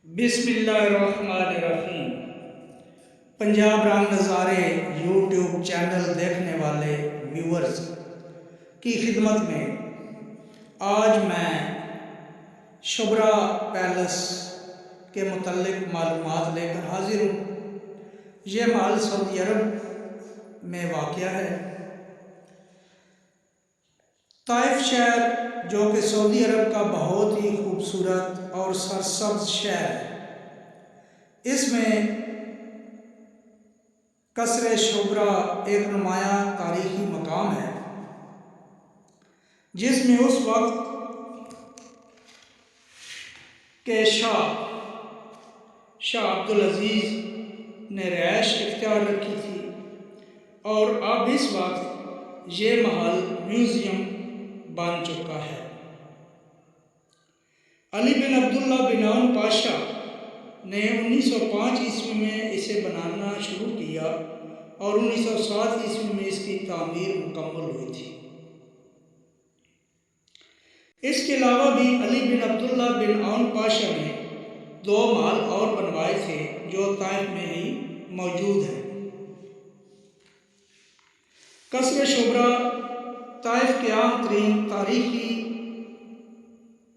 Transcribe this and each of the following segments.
बिस्मिल्लाहिर्रहमानिर्रहीम। पंजाब राम नज़ारे YouTube channel देखने वाले व्यूअर्स की खिदमत में आज मैं शुब्रा पैलेस के मुतल्लिक मालूमात लेकर हाजिर हूँ। ये महल सऊदी अरब में वाक़या है। ताइफ शहर जो कि सऊदी अरब का बहुत ही खूबसूरत और सरसब्ज शहर है, इसमें कसरे शुब्रा एक नुमायाँ तारीखी मकाम है जिसमें उस वक्त के शाह अब्दुल अजीज़ ने रैश इख्तियार रखी थी और अब इस वक्त ये महल म्यूज़ियम बन चुका है। अली बिन अब्दुल्ला बिन औन पाशा ने 1905 ईस्वी में इसे बनाना शुरू किया और 1907 ईस्वी में इसकी तामीर मुकम्मल हुई थी। इसके अलावा भी अली बिन अब्दुल्ला बिन औन पाशा ने 2 महल और बनवाए थे जो ताइफ में ही मौजूद हैं। कसर शुब्रा ताइफ के आम तरीन तारीखी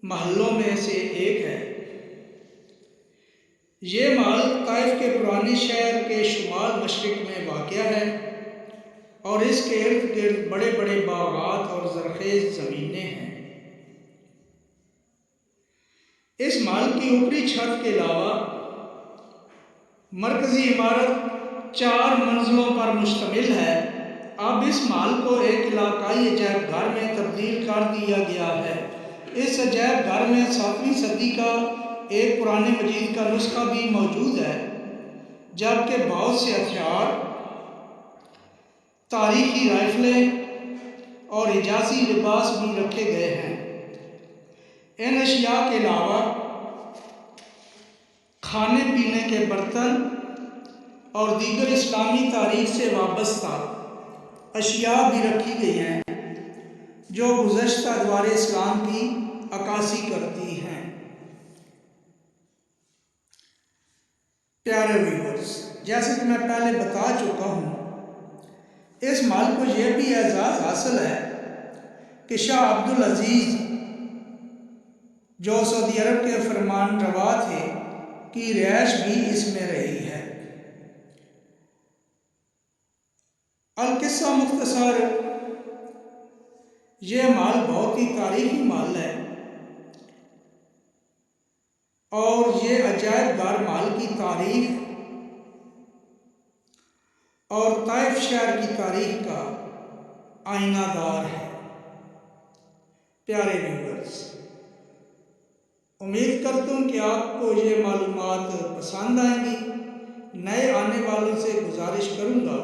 महलों में से एक है। ये महल ताइफ के पुराने शहर के शुमाल मशरिक में वाक़या है और इसके इर्द गिर्द बड़े बड़े बागात और ज़रख़ेज़ ज़मीनें हैं। इस महल की ऊपरी छत के अलावा मरकज़ी इमारत 4 मंजिलों पर मुश्तमिल है। अब इस महल को एक इलाकाई अजायब घर में तब्दील कर दिया गया है। इस अजायब घर में 7वीं सदी का एक पुराने मजीद का नुस्खा भी मौजूद है, जबकि बहुत से हथियार, तारीखी राइफलें और हिजाज़ी लिबास भी रखे गए हैं। इन अशिया के अलावा खाने पीने के बर्तन और दीगर इस्लामी तारीख से वाबस्ता अशिया भी रखी गई हैं जो गुज़श्ता अदवार इस्लाम की अक्कासी करती हैं। प्यारे व्यूअर्स, जैसे कि मैं पहले बता चुका हूँ, इस महल को यह भी एजाज़ हासिल है कि शाह अब्दुल अजीज़ जो सऊदी अरब के फरमान रवा थे की रिहाइश भी इसमें रही है। अल-किस्सा मुख्तसर, ये महल बहुत ही तारीखी महल है और ये अजायब घर महल की तारीख और ताइफ शहर की तारीख का आईनादार है। प्यारे व्यूअर्स, उम्मीद करता हूँ कि आपको ये मालूमात पसंद आएंगी। नए आने वालों से गुजारिश करूँगा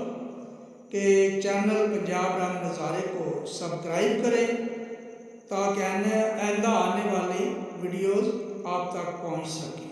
कि चैनल पंजाब राम नज़ारे को सब्सक्राइब करें ताकि आइंदा आने वाली वीडियोज़ आप तक पहुँच सकें।